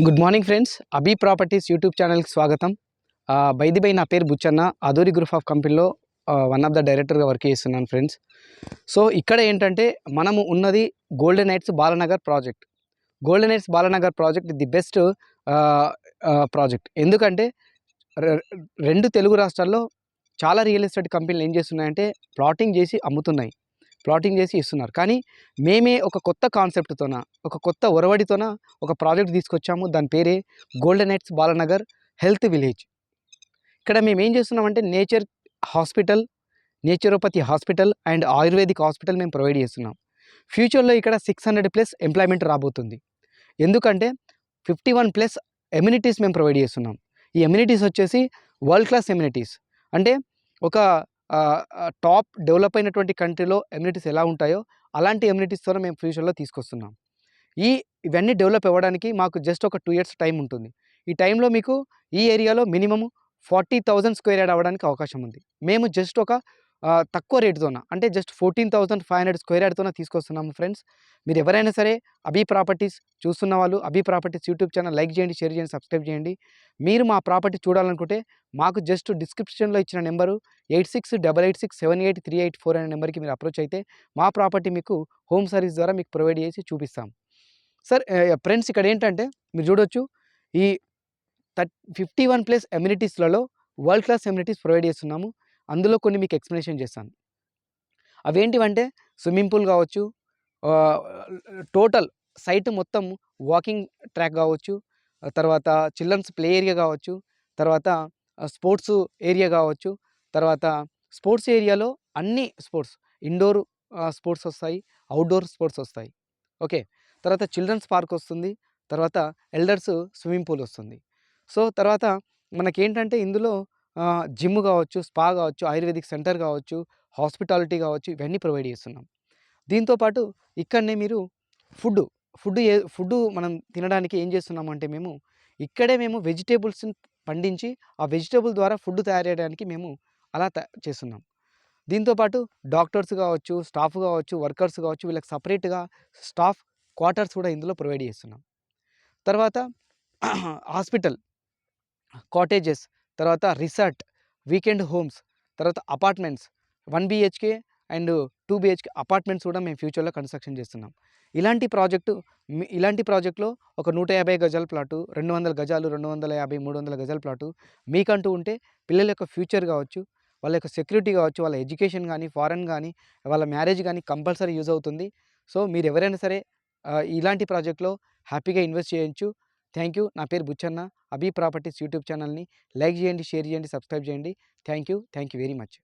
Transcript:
Good morning friends. Abhi Properties YouTube ఛానల్కి స్వాగతం. By the by నా పేరు బుచ్చన్న. అదూరి గ్రూప్ ఆఫ్ కంపెనీలో వన్ ఆఫ్ ద డైరెక్టర్గా వర్క్ చేస్తున్నాను ఫ్రెండ్స్. సో ఇక్కడ ఏంటంటే మనము ఉన్నది Golden Knights Balanagar project. Golden Knights Balanagar project the best project. ఎందుకంటే రెండు తెలుగు రాష్ట్రాల్లో చాలా రియల్ ఎస్టేట్ కంపెనీలు ఏం చేస్తున్నాయంటే ప్లాటింగ్ చేసి అమ్ముతున్నాయి, ప్లాటింగ్ చేసి ఇస్తున్నారు. కానీ మేమే ఒక కొత్త కాన్సెప్ట్తోన, ఒక కొత్త ఒరవడితోన ఒక ప్రాజెక్ట్ తీసుకొచ్చాము. దాని పేరే golden Knights Balanagar health village. ఇక్కడ మేము ఏం చేస్తున్నామంటే nature hospital, naturopathy hospital and ayurvedic hospital మేము ప్రొవైడ్ చేస్తున్నాం. ఫ్యూచర్లో ఇక్కడ 600+ ఎంప్లాయ్మెంట్ రాబోతుంది. ఎందుకంటే 51+ ఎమ్యూనిటీస్ మేము ప్రొవైడ్ చేస్తున్నాం. ఈ ఎమ్యూనిటీస్ వచ్చేసి వరల్డ్ క్లాస్ ఎమ్యూనిటీస్. అంటే ఒక టాప్ డెవలప్ అయినటువంటి కంట్రీలో ఎమ్యూనిటీస్ ఎలా ఉంటాయో అలాంటి ఎమ్యూనిటీస్తో మేము ఫ్యూచర్లో తీసుకొస్తున్నాం. ఇవన్నీ డెవలప్ అవ్వడానికి మాకు జస్ట్ ఒక 2 years టైం ఉంటుంది. ఈ టైంలో మీకు ఈ ఏరియాలో మినిమమ్ 40,000 స్క్వేర్ యార్డ్ అవ్వడానికి అవకాశం ఉంది. మేము జస్ట్ ఒక తక్కువ రేటుతోన, అంటే జస్ట్ 14,500 స్క్వేర్ యార్డ్తోన తీసుకొస్తున్నాము ఫ్రెండ్స్. మీరు ఎవరైనా సరే అభి ప్రాపర్టీస్ చూస్తున్న వాళ్ళు అభి ప్రాపర్టీస్ యూట్యూబ్ ఛానల్ లైక్ చేయండి, షేర్ చేయండి, సబ్స్క్రైబ్ చేయండి. మీరు మా ప్రాపర్టీ చూడాలనుకుంటే మాకు జస్ట్ డిస్క్రిప్షన్లో ఇచ్చిన నెంబరు 8688678384 అనే నెంబర్కి మీరు అప్రోచ్ అయితే మా ప్రాపర్టీ మీకు హోమ్ సర్వీస్ ద్వారా మీకు ప్రొవైడ్ చేసి చూపిస్తాం. సార్ ఫ్రెండ్స్ ఇక్కడ ఏంటంటే మీరు చూడొచ్చు, ఈ 51+ ఎమ్యూనిటీస్లలో వరల్డ్ క్లాస్ ఎమ్యూనిటీస్ ప్రొవైడ్ చేస్తున్నాము. అందులో కొన్ని మీకు ఎక్స్ప్లెనేషన్ చేస్తాను. అవేంటివంటే స్విమ్మింగ్ పూల్ కావచ్చు, టోటల్ సైట్ మొత్తం వాకింగ్ ట్రాక్ కావచ్చు, తర్వాత చిల్డ్రన్స్ ప్లే ఏరియా కావచ్చు, తర్వాత స్పోర్ట్స్ ఏరియా కావచ్చు, తర్వాత స్పోర్ట్స్ ఏరియాలో అన్ని స్పోర్ట్స్, ఇండోర్ స్పోర్ట్స్ వస్తాయి, అవుట్డోర్ స్పోర్ట్స్ వస్తాయి. ఓకే, తర్వాత చిల్డ్రన్స్ పార్క్ వస్తుంది, తర్వాత ఎల్డర్స్ స్విమ్మింగ్ పూల్ వస్తుంది. సో తర్వాత మనకేంటంటే ఇందులో జిమ్ కావచ్చు, స్పా కావచ్చు, ఆయుర్వేదిక్ సెంటర్ కావచ్చు, హాస్పిటాలిటీ కావచ్చు, ఇవన్నీ ప్రొవైడ్ చేస్తున్నాం. దీంతోపాటు ఇక్కడనే మీరు ఫుడ్ మనం తినడానికి ఏం చేస్తున్నామంటే మేము ఇక్కడే వెజిటేబుల్స్ని పండించి ఆ వెజిటేబుల్ ద్వారా ఫుడ్ తయారు చేయడానికి మేము అలా చేస్తున్నాం. దీంతోపాటు డాక్టర్స్ కావచ్చు, స్టాఫ్ కావచ్చు, వర్కర్స్ కావచ్చు, వీళ్ళకి సపరేట్గా స్టాఫ్ క్వార్టర్స్ కూడా ఇందులో ప్రొవైడ్ చేస్తున్నాం. తర్వాత హాస్పిటల్, కాటేజెస్, తర్వాత రిసార్ట్, వీకెండ్ హోమ్స్, తర్వాత apartments, 1 BHK and 2 BHK apartments కూడా మేము ఫ్యూచర్లో కన్స్ట్రక్షన్ చేస్తున్నాం. ఇలాంటి ప్రాజెక్ట్లో ఒక 150 గజాల ప్లాటు, 200 గజాలు, 250, 300 గజాల ప్లాటు మీకంటూ ఉంటే పిల్లల యొక్క ఫ్యూచర్ కావచ్చు, వాళ్ళ యొక్క సెక్యూరిటీ కావచ్చు, వాళ్ళ ఎడ్యుకేషన్ కానీ, ఫారెన్ కానీ, వాళ్ళ మ్యారేజ్ కానీ కంపల్సరీ యూజ్ అవుతుంది. సో మీరు ఎవరైనా సరే ఇలాంటి ప్రాజెక్ట్లో హ్యాపీగా ఇన్వెస్ట్ చేయొచ్చు. Thank you. నా పేరు బుచ్చన్న. అభి ప్రాపర్టీస్ యూట్యూబ్ ఛానల్ని లైక్ చేయండి, షేర్ చేయండి, సబ్స్క్రైబ్ చేయండి. Thank you very much.